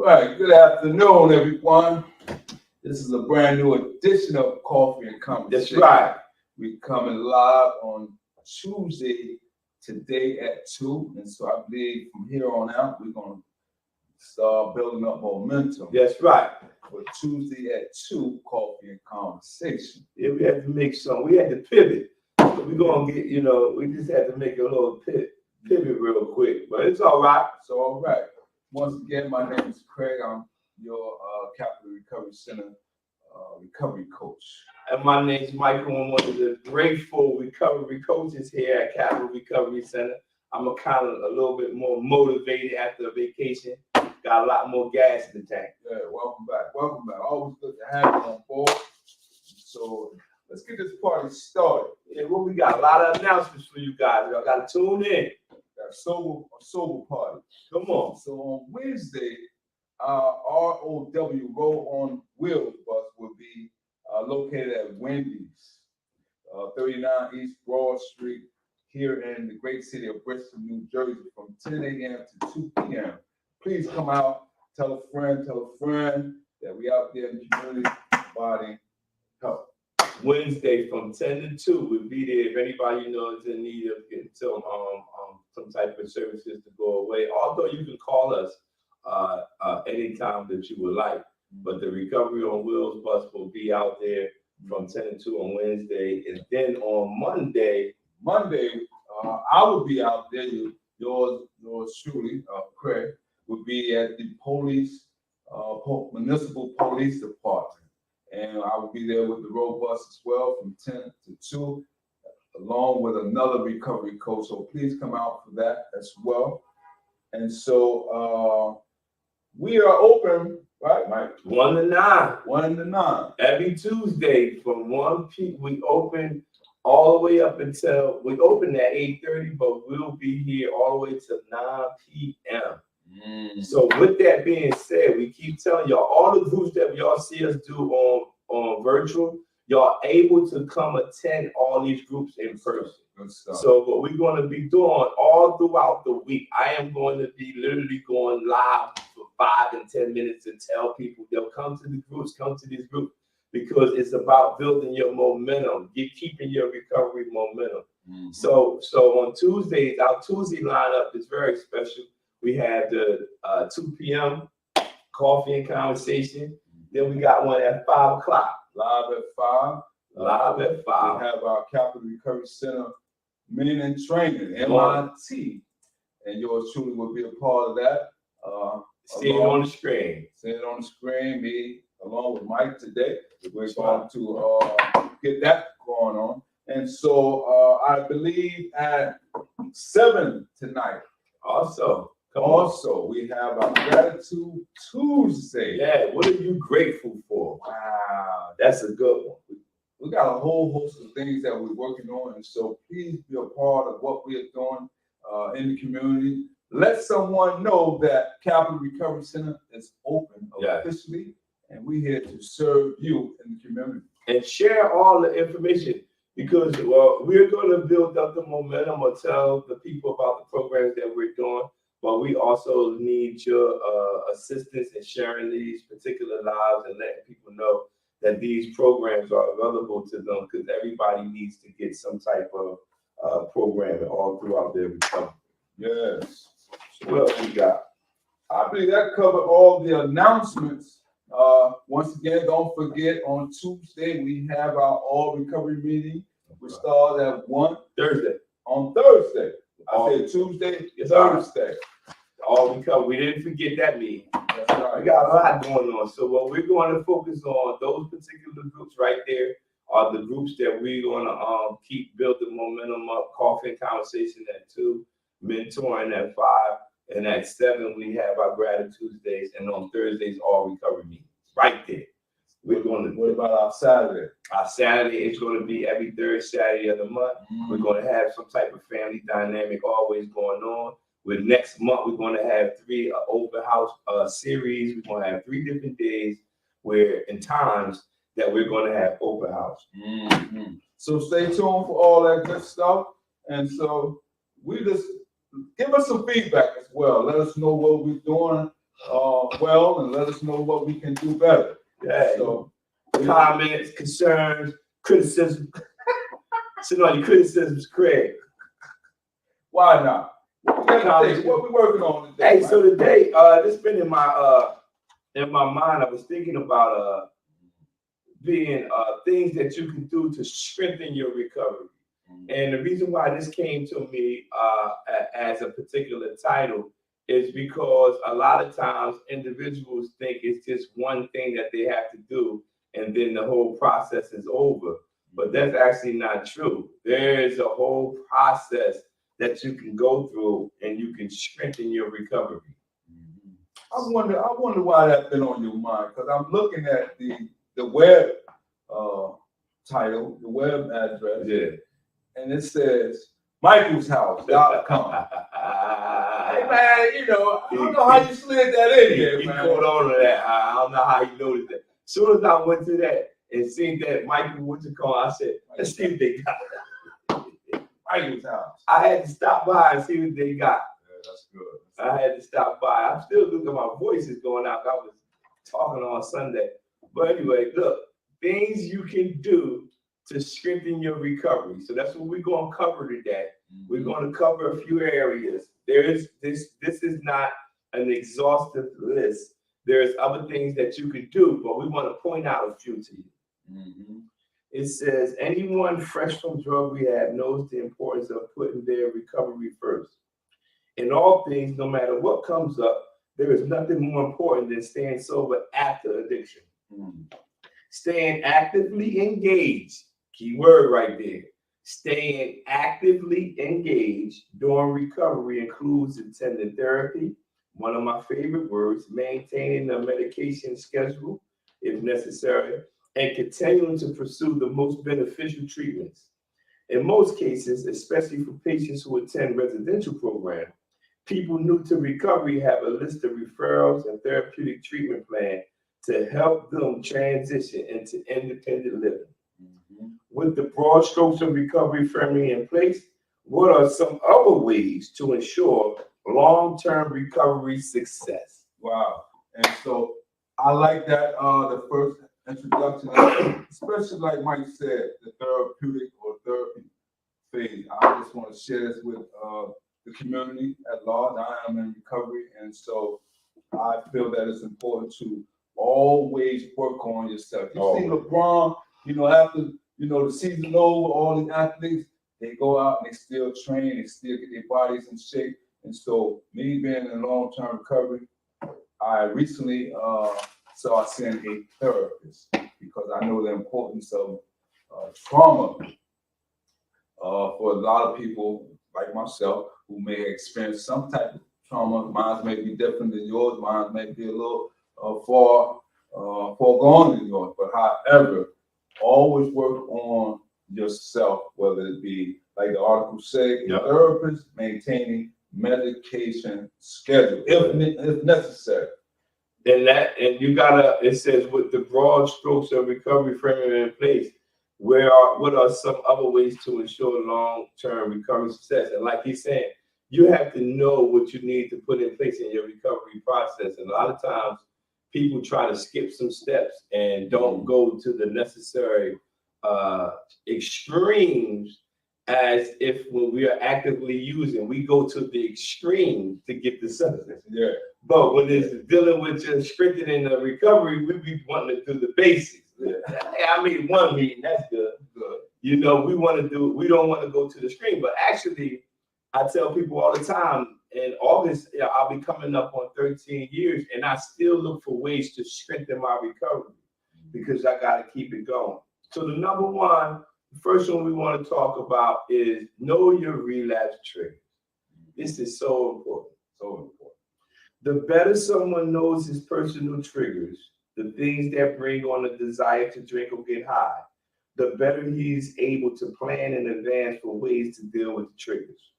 right, good afternoon, everyone. This is a brand new edition of Coffee and Conversation. That's right. We're coming live on Tuesday today at 2. And so I believe from here on out, we're going to start building up momentum. That's right. For Tuesday at 2, Coffee and Conversation. Yeah, we had to make some. We had to pivot. So we're going to get, we just had to make a little pivot real quick. But it's all right. It's all right. Once again, my name is Craig. I'm your Capital Recovery Center recovery coach. And my name is Michael. I'm one of the grateful recovery coaches here at Capital Recovery Center. I'm a little bit more motivated after a vacation. Got a lot more gas in the tank. Yeah, welcome back. Welcome back. Always good to have you on board. So let's get this party started. Yeah, well, we got a lot of announcements for you guys. Y'all got to tune in. Got a sober party. Come on. So on Wednesday, ROW Roll on Wheels bus will be located at Wendy's, 39 East Broad Street, here in the great city of Bristol, New Jersey, from 10 a.m. to 2 p.m. Please come out, tell a friend that we out there in the community providing help. Wednesday from 10 to 2, we'll be there if anybody is in need of getting some type of services to go away. Although you can call us anytime that you would like, but the Recovery on Wheels bus will be out there from 10 to 2 on Wednesday, and then on Monday, I will be out there. Yours truly, Craig, will be at the municipal police department, and I will be there with the road bus as well from 10 to 2, along with another recovery coach. So please come out for that as well. And so we are open, right, Mike? 1 to 9. 1 to 9. Every Tuesday from 1 p.m. We open all the way up until we open at 8:30, but we'll be here all the way to 9 p.m. So with that being said, we keep telling y'all all the groups that y'all see us do on virtual, y'all able to come attend all these groups in person. So what we're going to be doing all throughout the week, I am going to be literally going live for 5 and 10 minutes to tell people they'll come to these groups, because it's about building your momentum, keeping your recovery momentum. Mm-hmm. So on Tuesdays, our Tuesday lineup is very special. We have the 2 p.m. Coffee and Conversation. Then we got one at 5 o'clock. Live at 5. We have our Capital Recovery Center Men in Training, MIT. And yours truly will be a part of that. See it on the screen. See it on the screen. Me, along with Mike today. We're going to get that going on. And so I believe at 7 tonight. Also, we have our Gratitude Tuesday. Yeah, what are you grateful for? Wow, that's a good one. We got a whole host of things that we're working on, and so please be a part of what we are doing in the community. Let someone know that Capital Recovery Center is open officially, and we're here to serve you in the community. And share all the information, because we're going to build up the momentum or tell the people about the programs that we're doing. But we also need your assistance in sharing these particular lives and letting people know that these programs are available to them, because everybody needs to get some type of programming all throughout their recovery. Yes. So what else we got? I believe that covered all the announcements. Once again, don't forget, on Tuesday, we have our all recovery meeting. We start at 1 Thursday. On Thursday. I said Tuesday, Thursday. All recovery. We didn't forget that meeting. That's right. We got a lot going on. So what we're going to focus on, those particular groups right there are the groups that we're going to keep building momentum up. Coffee and Conversation at 2, mentoring at 5, and at 7 we have our Gratitude Tuesdays, and on Thursdays all recovery meetings right there. We're going to. What about our Saturday? Our Saturday is going to be every third Saturday of the month. Mm-hmm. We're going to have some type of family dynamic always going on. With next month, we're going to have 3 open house series. We're going to have 3 different days and times that we're going to have open house. Mm-hmm. So stay tuned for all that good stuff. And so we just give us some feedback as well. Let us know what we're doing, well and let us know what we can do better. Yeah. So, Comments, concerns, criticism. Send all your criticisms, Craig. why not? What we working on today? Hey, so today, this been in my mind. I was thinking about being things that you can do to strengthen your recovery. And the reason why this came to me as a particular title is because a lot of times individuals think it's just one thing that they have to do and then the whole process is over. But that's actually not true. There is a whole process that you can go through and you can strengthen your recovery. I wonder why that's been on your mind, because I'm looking at the web title, the web address. Yeah. And it says michaelshouse.com. Hey man, you know, I don't know how you slid that in there, You man. caught on to that. I don't know how you noticed that. As soon as I went to that and seen that Michael went to call, I said, let's see what they got. Michael's house. I had to stop by and see what they got. Yeah, that's good. I had to stop by. I'm still looking, my voice is going out. I was talking on Sunday. But anyway, look, things you can do to strengthen your recovery. So that's what we're going to cover today. We're going to cover a few areas. This is not an exhaustive list. There's other things that you can do, but we want to point out a few to you. It says, anyone fresh from drug rehab knows the importance of putting their recovery first. In all things, no matter what comes up, there is nothing more important than staying sober after addiction. Staying actively engaged, key word right there. Staying actively engaged during recovery includes attending therapy, one of my favorite words, maintaining a medication schedule if necessary, and continuing to pursue the most beneficial treatments. In most cases, especially for patients who attend residential programs, people new to recovery have a list of referrals and therapeutic treatment plans to help them transition into independent living. With the broad strokes of recovery firmly in place, what are some other ways to ensure long-term recovery success? Wow. And so I like that the first introduction, especially like Mike said, the therapeutic or therapy phase. I just want to share this with the community at large. I am in recovery, and so I feel that it's important to always work on yourself. You see LeBron, after the season over, all the athletes, they go out and they still train, they still get their bodies in shape. And so me being in long-term recovery, I recently started seeing a therapist because I know the importance of trauma for a lot of people like myself who may experience some type of trauma. Mine may be different than yours. Mine may be a little far gone than yours. But however, always work on yourself, whether it be, like the article say, therapist maintaining medication schedule if necessary. And you gotta, it says, with the broad strokes of recovery framework in place, what are some other ways to ensure long-term recovery success? And like he's saying, you have to know what you need to put in place in your recovery process. And a lot of times people try to skip some steps and don't go to the necessary extremes, as if when we are actively using, we go to the extreme to get the substance. Yeah. But when it's dealing with just strengthening the recovery, we be wanting to do the basics. I mean, one meeting, that's good. We don't want to go to the extreme. But actually, I tell people all the time, in August, I'll be coming up on 13 years, and I still look for ways to strengthen my recovery because I got to keep it going. So the number one, the first one we want to talk about is know your relapse triggers. This is so important, so important. The better someone knows his personal triggers, the things that bring on a desire to drink or get high, the better he's able to plan in advance for ways to deal with the triggers.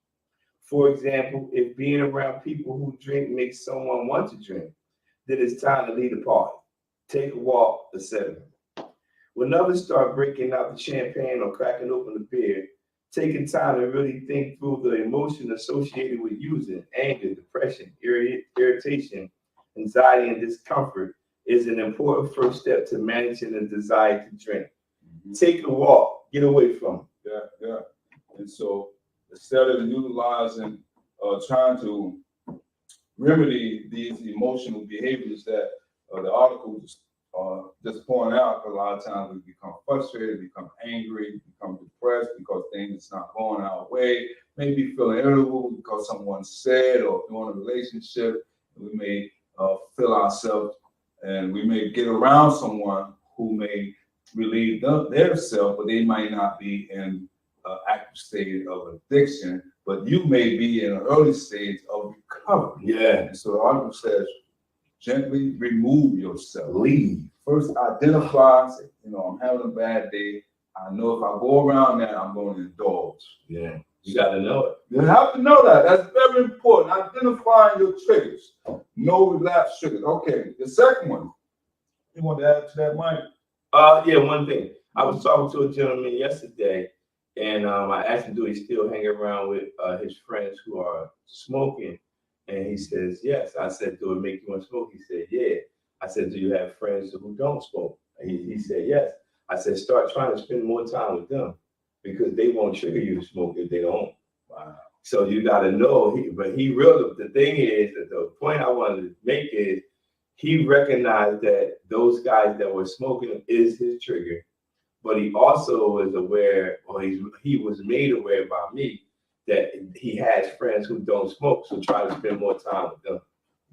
For example, if being around people who drink makes someone want to drink, then it's time to leave the party, take a walk, etc. When others start breaking out the champagne or cracking open the beer, taking time to really think through the emotion associated with using, anger, depression, irritation, anxiety, and discomfort is an important first step to managing the desire to drink. Take a walk, get away from it. Yeah. And so instead of utilizing, trying to remedy these emotional behaviors that the articles just point out, because a lot of times we become frustrated, become angry, become depressed because things not going our way, maybe feeling irritable because someone said or during a relationship, we may feel ourselves and we may get around someone who may relieve their self, but they might not be in an active state of addiction, but you may be in an early stage of recovery. Yeah. And so the article says, gently remove yourself. Leave. First, identify, say, I'm having a bad day. I know if I go around that, I'm going to indulge. Yeah. You got to know it. You have to know that. That's very important. Identifying your triggers. No relapse triggers. Okay. The second one. You want to add to that, Mike? Yeah, one thing. I was talking to a gentleman yesterday, and I asked him, do he still hang around with his friends who are smoking? And he says, yes. I said, do it make you want to smoke? He said, yeah. I said, do you have friends who don't smoke? And he said, yes. I said, start trying to spend more time with them because they won't trigger you to smoke if they don't. Wow. So you got to know. The thing is, that the point I wanted to make is, he recognized that those guys that were smoking is his trigger, but he also was aware, or he was made aware by me, that he has friends who don't smoke, so try to spend more time with them.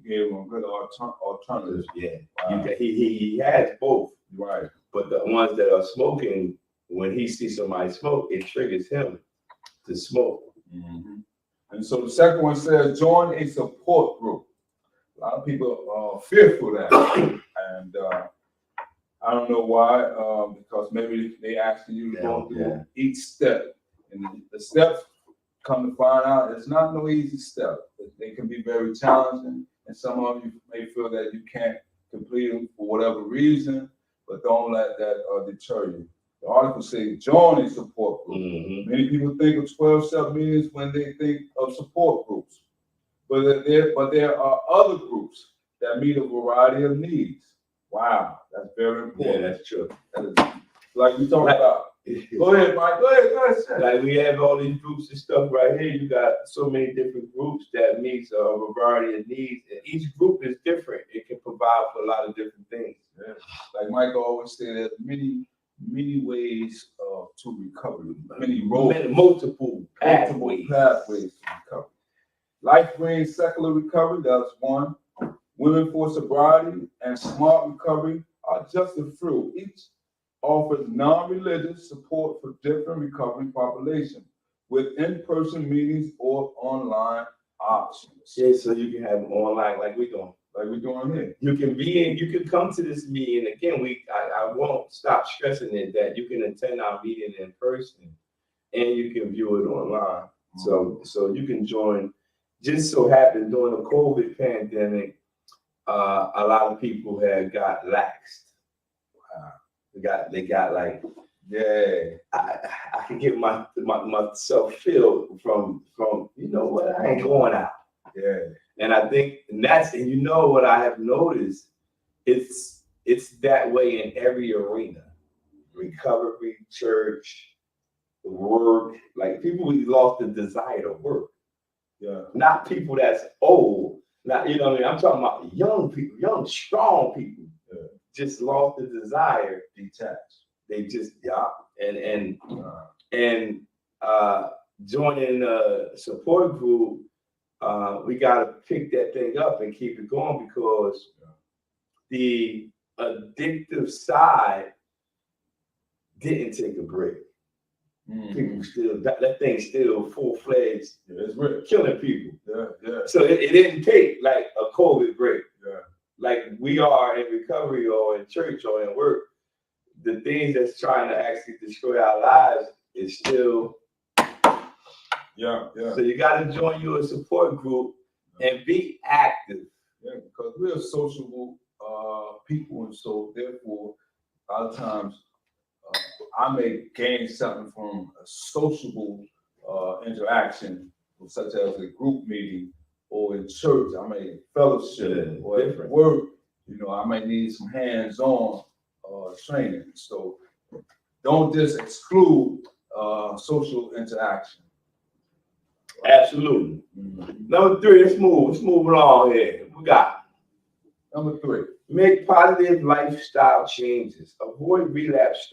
You gave him a good alternative. Yeah, wow. He has both. Right. But the ones that are smoking, when he sees somebody smoke, it triggers him to smoke. Mm-hmm. And so the second one says, join a support group. A lot of people are fearful of that, and I don't know why. Because maybe they asking you to go through each step, and the steps, come to find out, it's not no easy step. They can be very challenging, and some of you may feel that you can't complete them for whatever reason. But don't let that deter you. The article says, join a support group. Mm-hmm. Many people think of 12-step meetings when they think of support groups. But there are other groups that meet a variety of needs. Wow, that's very important. Yeah, that's true. That is, like we talked about. Go ahead, Mike. Go ahead. Like we have all these groups and stuff right here. You got so many different groups that meets a variety of needs, and each group is different. It can provide for a lot of different things. Yeah. Like Mike always said, there's many ways to recovery. Multiple pathways to recovery. Life Brings Secular Recovery, that's one. Women for Sobriety and Smart Recovery are just a few. Each offers non-religious support for different recovery populations with in-person meetings or online options. Yeah, so you can have them online like we're doing. Like we're doing here. You can come to this meeting. Again, I won't stop stressing it that you can attend our meeting in person and you can view it online. Mm-hmm. So you can join. Just so happened during the COVID pandemic, a lot of people had got laxed. They got like, I can get myself filled from you know what, I ain't going out. Yeah. And I think and you know what I have noticed, it's that way in every arena. Recovery, church, work, like people who lost the desire to work. Yeah. Not people that's old. Not, you know what I mean? I'm talking about young people, young, strong people. Yeah. Just lost the desire, detached. They just, and joining a support group, we got to pick that thing up and keep it going because the addictive side didn't take a break. Mm-hmm. People still, that thing's still full-fledged, it's killing people. Yeah. So it didn't take like a COVID break. Yeah. Like we are in recovery or in church or in work. The things that's trying to actually destroy our lives is still. Yeah. So you got to join your support group and be active. Yeah, because we're sociable people, and so therefore, a lot of times I may gain something from a sociable interaction, such as a group meeting or or in church, I may fellowship, or at work, I might need some hands-on training. So don't just exclude social interaction. Absolutely. Number 3, let's move along here. We got number 3. Make positive lifestyle changes. Avoiding relapse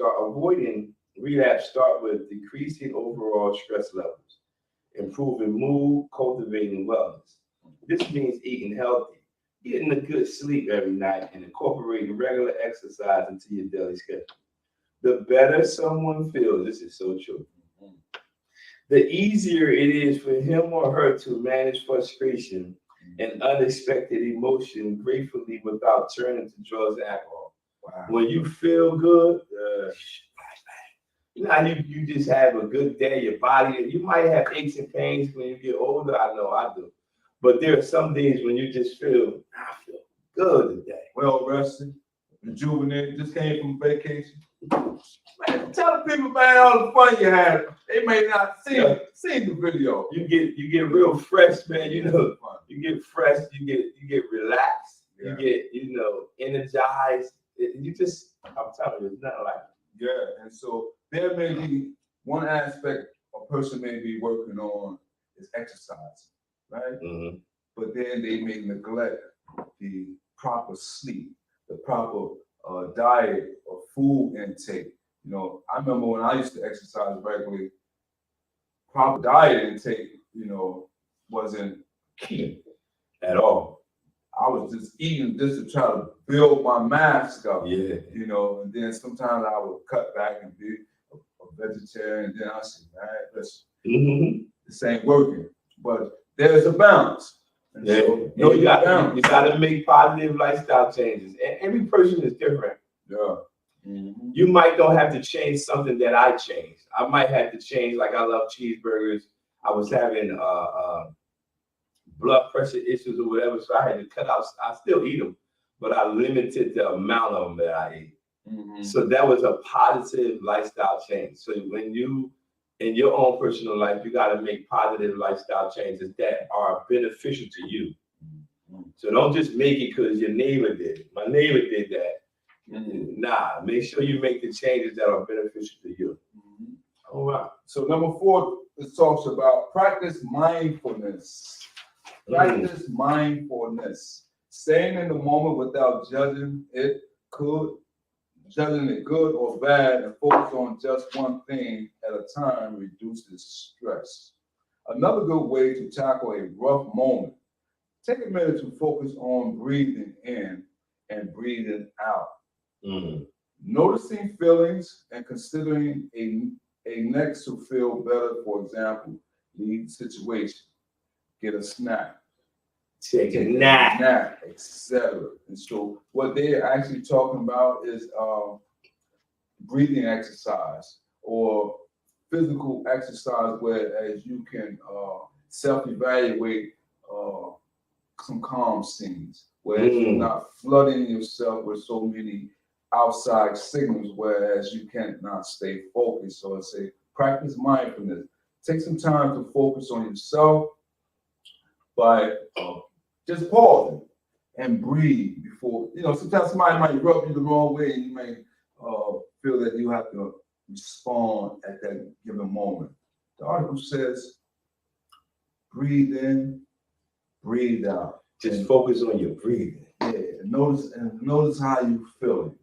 start with decreasing overall stress levels, improving mood, cultivating wellness. This means eating healthy, getting a good sleep every night, and incorporating regular exercise into your daily schedule. The better someone feels, this is so true, the easier it is for him or her to manage frustration and unexpected emotion gratefully without turning to drugs and alcohol. Wow. When you feel good, you just have a good day, your body, you might have aches and pains when you get older. I know I do. But there are some days when you just feel, I feel good today. Well rested, rejuvenated, just came from vacation. Man, tell the people about all the fun you had. They may not see the video. You get real fresh, man. You get fresh. You get relaxed. Yeah. You get energized. I'm telling you, it's not like it. Yeah, and so there may be one aspect a person may be working on is exercise, right? Mm-hmm. But then they may neglect the proper sleep, the proper diet or food intake. I remember when I used to exercise regularly, proper diet intake, wasn't key at all. I was just eating just to try to build my mass up. Yeah. And then sometimes I would cut back and be a vegetarian. And then I said, man, listen, this ain't working. But there's a balance. And so, you got to make positive lifestyle changes. And every person is different. Yeah. Mm-hmm. You might don't have to change something that I changed. I might have to change, like I love cheeseburgers. I was having blood pressure issues or whatever, so I had to cut out. I still eat them, but I limited the amount of them that I eat. Mm-hmm. So that was a positive lifestyle change. So when you, in your own personal life, you got to make positive lifestyle changes that are beneficial to you. Mm-hmm. So don't just make it because your neighbor did it. My neighbor did that. Mm-hmm. Nah, make sure you make the changes that are beneficial to you. Mm-hmm. All right. So number 4, it talks about practice mindfulness. Practice mindfulness. Staying in the moment without judging it good or bad, and focus on just one thing at a time reduces stress. Another good way to tackle a rough moment. Take a minute to focus on breathing in and breathing out. Mm-hmm. Noticing feelings and considering a next to feel better. For example, leave the situation, get a snack, take a nap, etc. And so what they're actually talking about is breathing exercise or physical exercise, whereas you can self-evaluate some calm scenes, whereas you're not flooding yourself with so many outside signals, whereas you cannot stay focused. So I say, practice mindfulness. Take some time to focus on yourself by just pausing and breathe before, sometimes somebody might rub you the wrong way and you may feel that you have to respond at that given moment. The article says, breathe in, breathe out. Just focus on your breathing. Yeah, notice how you feel.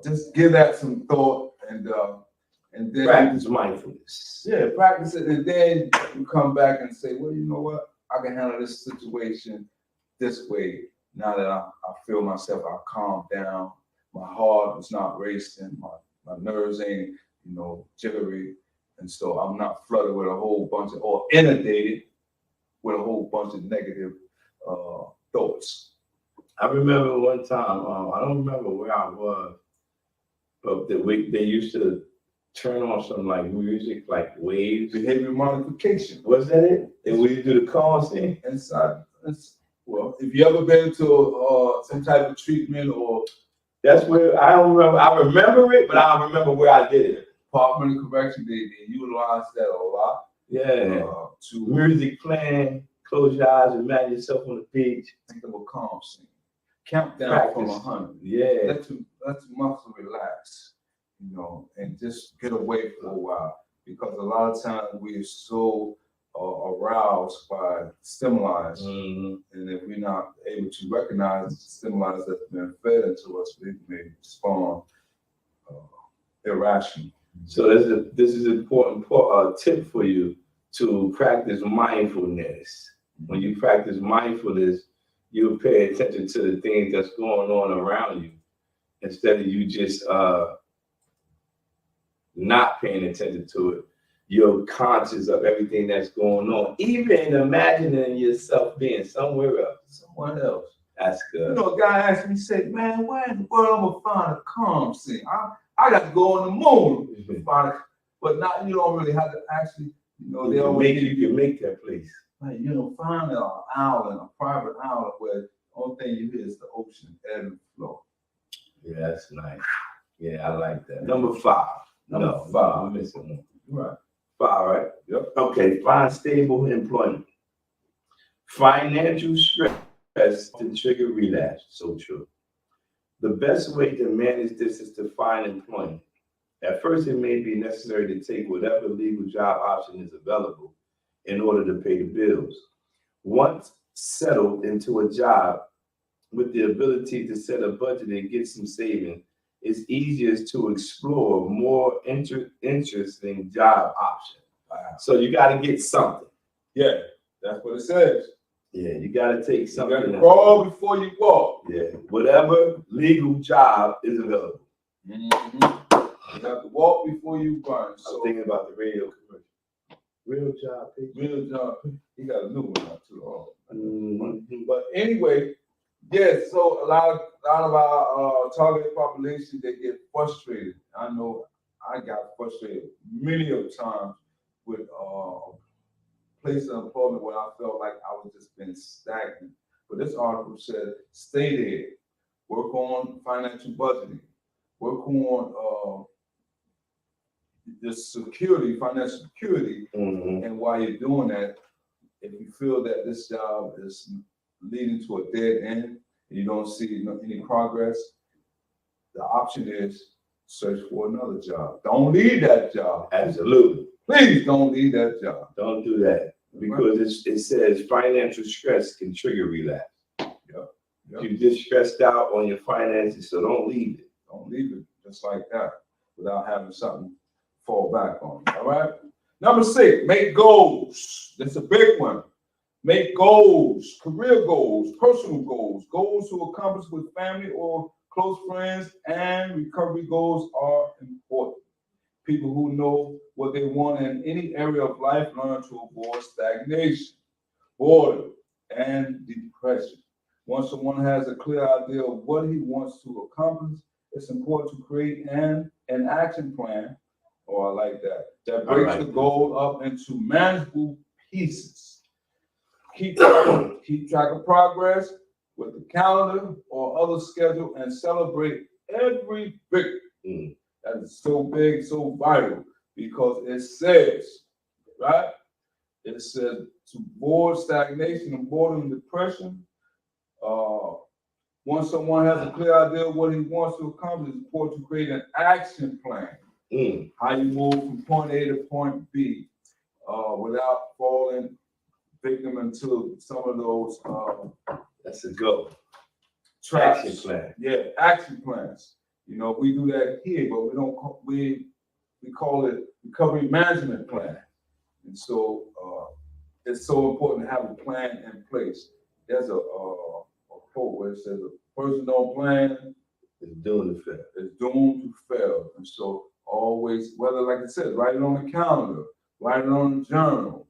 Just give that some thought and then practice mindfulness. Yeah, practice it, and then you come back and say, well, you know what? I can handle this situation this way. Now that I feel myself, I calm down. My heart is not racing. My nerves ain't, jittery, and so I'm not flooded with a whole bunch or inundated with a whole bunch of negative thoughts. I remember one time, I don't remember where I was, but they used to turn on some like music, like waves. Behavior modification. Was that it? And we do the calm thing? Inside. Well, if you ever been to some type of treatment or... That's where, I don't remember. I remember it, but I don't remember where I did it. Department of Correction, they utilize that a lot. Yeah. To music playing, Close your eyes, imagine yourself on the beach. Think of a calm scene. Count down Practice. from 100. Yeah. Let your muscle relax, you know, and just get away for a while. Because a lot of times we're so aroused by stimuli, and if we're not able to recognize the stimuli that's been fed into us, we may respond irrational. So this is an important tip for you to practice mindfulness. When you practice mindfulness, you'll pay attention to the things that's going on around you instead of you just not paying attention to it. You're conscious of everything that's going on, even imagining yourself being somewhere else. Someone else. That's good. You know, a guy asked me, said, man, where in the world I'm gonna find a calm scene? I got to go on the moon to find it. But not, you don't really have to actually, you know, you can make that place. Like, you know, find an island, a private island where the only thing you hear is the ocean, ebb and flow. Yeah, that's nice. Yeah, I like that. Number 5. Number 5. I'm missing one. Right. 5, right? Yep. Okay, find stable employment. Financial stress to trigger relapse. So true. The best way to manage this is to find employment. At first, it may be necessary to take whatever legal job option is available in order to pay the bills. Once settled into a job with the ability to set a budget and get some savings, it's easiest to explore more interesting job options. Wow. So you got to get something. Yeah, that's what it says. Yeah, you got to take something. You got to crawl before you walk. Yeah, whatever legal job is available. Mm-hmm. You have to walk before you run. So I'm thinking about the radio commercial. Real job, people. Real job. He got a new one out too. Mm-hmm. But anyway, yeah. So a lot of our target population, they get frustrated. I know I got frustrated many of times with place of employment where I felt like I was just been stagnant. But this article said, stay there, work on financial budgeting, work on the security, financial security. Mm-hmm. And while you're doing that, if you feel that this job is leading to a dead end and you don't see any progress, the option is search for another job. Don't leave that job. Absolutely. Please don't leave that job. Don't do that because it says financial stress can trigger relapse. Yep. You're just stressed out on your finances, so don't leave it. Don't leave it just like that without having something to fall back on. All right. Number 6, make goals. That's a big one. Make goals, career goals, personal goals, goals to accomplish with family or close friends, and recovery goals are important. People who know what they want in any area of life learn to avoid stagnation, boredom, and depression. Once someone has a clear idea of what he wants to accomplish, it's important to create an action plan, or I like that breaks the goal up into manageable pieces. Keep track of progress with the calendar or other schedule and celebrate every victory. That is so big, so vital, because it says, right? It says to avoid stagnation and boredom and depression. Once someone has a clear idea of what he wants to accomplish, it's important to create an action plan. How you move from point A to point B without falling victim into some of those. That's a go. Traps. Action plan. Yeah, action plans. You know, we do that here, but we don't. We call it recovery management plan. And so it's so important to have a plan in place. There's a quote where it says, "A person don't plan is doomed to fail." Is doomed to fail. And so always, whether like I said, write it on the calendar, write it on the journal,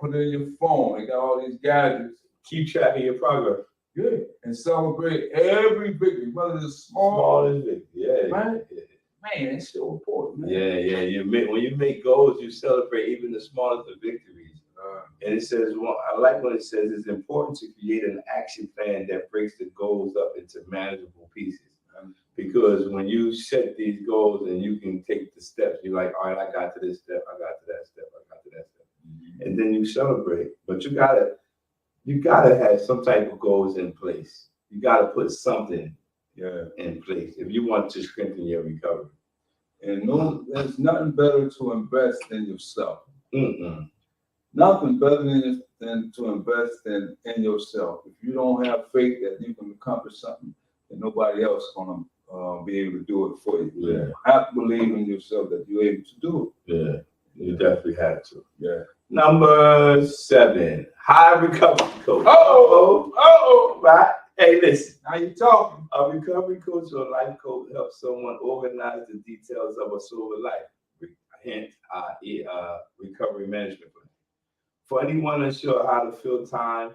put it in your phone. They got all these gadgets. Keep track of your progress. Good. And celebrate every victory, whether it's small as big. Yeah. Right? Yeah. Man, it's so important. Man. Yeah. When you make goals, you celebrate even the smallest of victories. And it says, well, I like what it says. It's important to create an action plan that breaks the goals up into manageable pieces. Because when you set these goals and you can take the steps, you're like, all right, I got to this step, I got to that step, I got to that step. And then you celebrate. But you gotta you gotta have some type of goals in place. You gotta put something in place if you want to strengthen your recovery. And no, there's nothing better to invest in yourself. Mm-mm. Nothing better than to invest in yourself. If you don't have faith that you can accomplish something, then nobody else is gonna be able to do it for you. Yeah. You have to believe in yourself that you're able to do it. Yeah, you definitely have to. Yeah. Number 7, high recovery coach. Right? Hey, listen. Now you talking. A recovery coach or life coach helps someone organize the details of a sober life. Hence, recovery management plan. For anyone unsure how to fill time,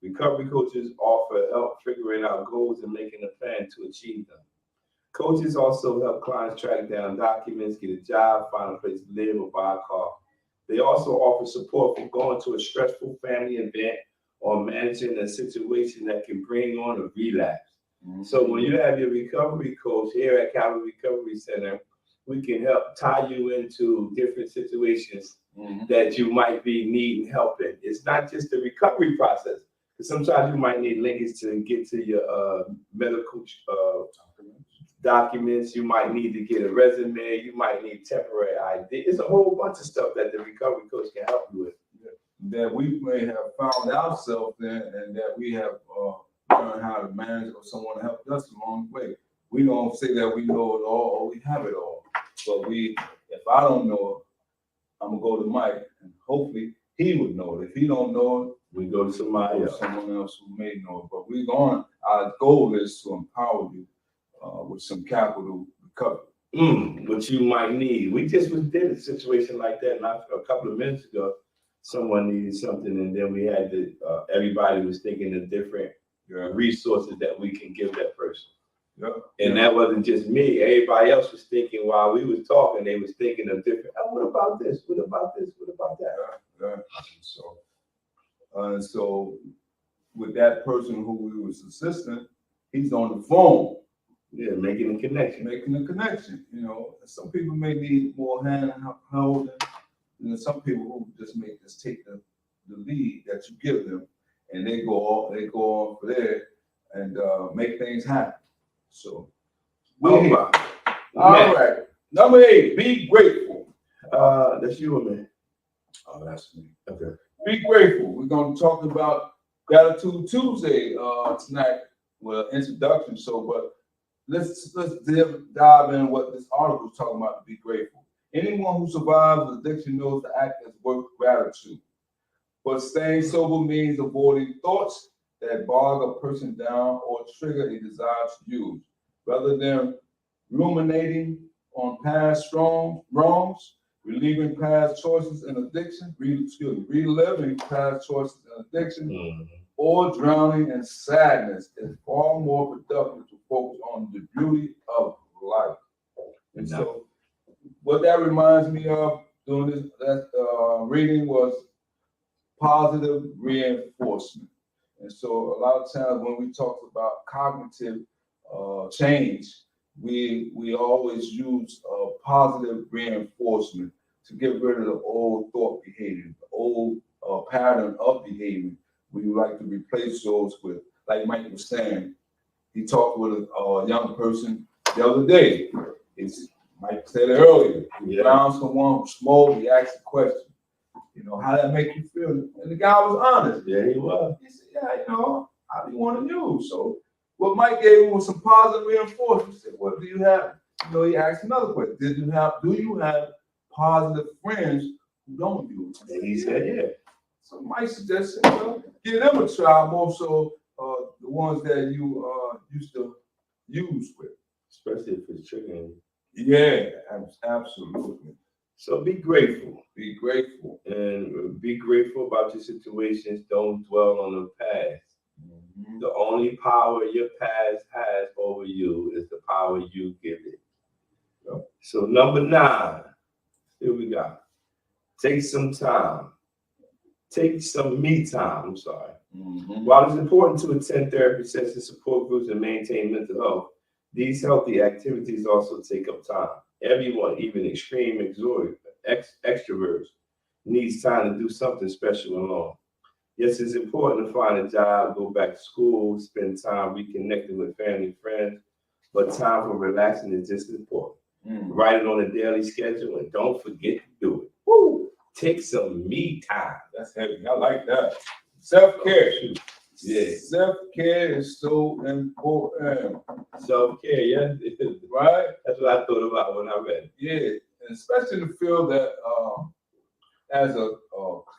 recovery coaches offer help figuring out goals and making a plan to achieve them. Coaches also help clients track down documents, get a job, find a place to live, or buy a car. They also offer support for going to a stressful family event or managing a situation that can bring on a relapse. Mm-hmm. So when you have your recovery coach here at Calvary Recovery Center, we can help tie you into different situations that you might be needing help in. It's not just the recovery process, because sometimes you might need linkage to get to your medical documents. You might need to get a resume. You might need temporary ID. It's a whole bunch of stuff that the recovery coach can help you with. That we may have found ourselves in, and that we have learned how to manage, or someone helped us along the way. We don't say that we know it all or we have it all, but if I don't know it, I'm gonna go to Mike, and hopefully he would know it. If he don't know it, we go to someone else who may know it. But our goal is to empower you with some capital recovery. What you might need. We just did a situation like that not a couple of minutes ago. Someone needed something, and then we had to, everybody was thinking of different resources that we can give that person. And that wasn't just me. Everybody else was thinking while we was talking, they was thinking of different, what about this? What about this? What about that? So with that person who we was assisting, he's on the phone. Yeah, making a connection. You know, some people may need more hand holding. And then some people who just take the lead that you give them, and they go on for there and make things happen. So, all right. Number 8, be grateful. That's you or me? Oh, that's me. Okay. Be grateful. We're going to talk about Gratitude Tuesday tonight with an introduction. So, but let's dive in what this article is talking about. To be grateful. Anyone who survives addiction knows the act is worth gratitude. But staying sober means avoiding thoughts that bog a person down or trigger a desire to use. Rather than ruminating on past wrongs, reliving past choices and addiction, reliving past choices and addiction, or drowning in sadness is far more productive to focus on the beauty of life. And so, what that reminds me of doing this reading was positive reinforcement. And so a lot of times when we talk about cognitive change, we always use positive reinforcement to get rid of the old thought behavior, the old pattern of behavior. We like to replace those with, like Mike was saying, he talked with a young person the other day. Mike said it earlier. He found someone who smoked. He asked a question. You know, how that make you feel? And the guy was honest. Yeah, he was. He said, I be one of you. So what Mike gave him was some positive reinforcement. He said, what do you have? He asked another question. Do you have positive friends who don't use? And he said, yeah. So Mike suggested, give them a try more so the ones that you used to use with. Especially if it's triggering. Yeah, absolutely. So be grateful. Be grateful. And be grateful about your situations. Don't dwell on the past. Mm-hmm. The only power your past has over you is the power you give it. So number 9, here we go. Take some time. Take some me time, I'm sorry. Mm-hmm. While it's important to attend therapy sessions, support groups, and maintain mental health, these healthy activities also take up time. Everyone, even extreme extroverts, needs time to do something special alone. Yes, it's important to find a job, go back to school, spend time reconnecting with family and friends, but time for relaxing is just as important. Write it on a daily schedule and don't forget to do it. Woo! Take some me time. That's heavy. I like that. Self-care. Yeah. Self-care is so important. Self-care, yeah. Right? That's what I thought about when I read it. Yeah. And especially to feel that as a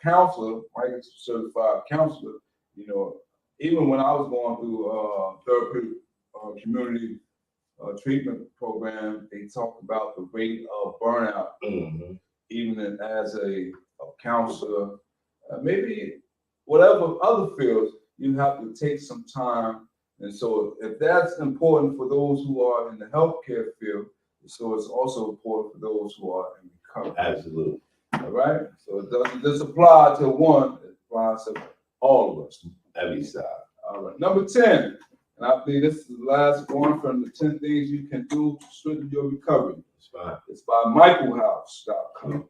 counselor, like a certified counselor, you know, even when I was going through therapeutic community treatment program, they talked about the rate of burnout, even as a counselor, maybe whatever other fields, you have to take some time. And so if that's important for those who are in the healthcare field, so it's also important for those who are in recovery. Absolutely. All right? So it doesn't just apply to one, it applies to all of us. Every side. All right. Number 10, and I believe this is the last one from the 10 things you can do to strengthen your recovery. It's fine. It's by michaelhouse.com.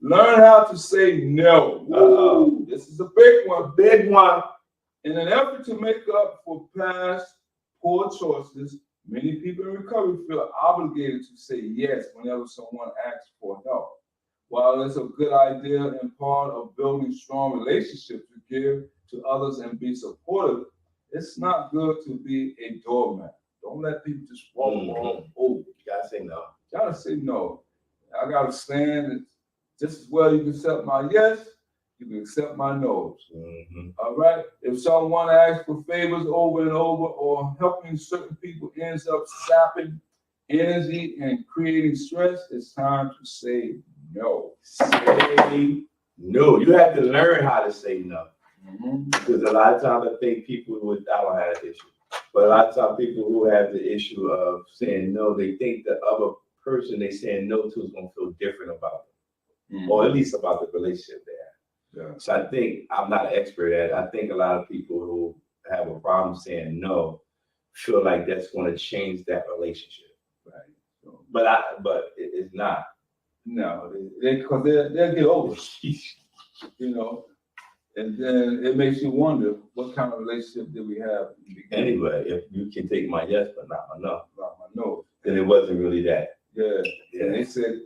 Learn how to say no. Uh-oh. This is a big one. Big one. In an effort to make up for past poor choices, many people in recovery feel obligated to say yes whenever someone asks for help. While it's a good idea and part of building strong relationships to give to others and be supportive, it's not good to be a doormat. Don't let people just walk all over. You gotta say no. You gotta say no. I gotta stand just as well. You can accept my yes, you can accept my no's. All right. If someone asks for favors over and over, or helping certain people ends up sapping energy and creating stress, it's time to say no. Say no. You have to learn how to say no. Because a lot of times I think people I don't have that issue, but a lot of times people who have the issue of saying no, they think the other person they saying no to is going to feel different about them, or at least about the relationship they have. Yeah. So I think, I'm not an expert at it, I think a lot of people who have a problem saying no feel like that's going to change that relationship. Right. So, but it's not. No, because they'll get over it, you know. And then it makes you wonder, what kind of relationship did we have? Anyway, if you can take my yes, but not my no. Not my no. Then it wasn't really that. Yeah. And they said,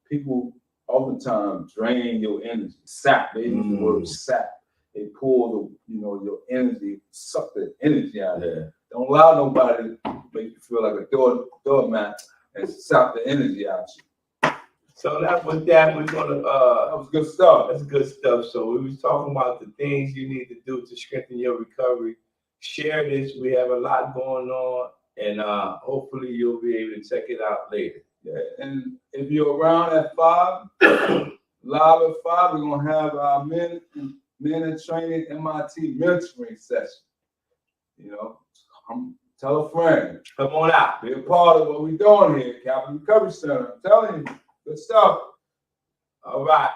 people oftentimes drain your energy. Sap, they use the word sap. They pull your energy, suck the energy out of it. Don't allow nobody to make you feel like a doormat and sap the energy out of you. So that with that, we're gonna that was good stuff. That's good stuff. So we was talking about the things you need to do to strengthen your recovery. Share this. We have a lot going on, and hopefully you'll be able to check it out later. Yeah, and if you're around at 5, live at 5, we're gonna have our men in training MIT mentoring session. Tell a friend. Come on out. Be a part of what we're doing here at Capital Recovery Center. I'm telling you, good stuff. All right.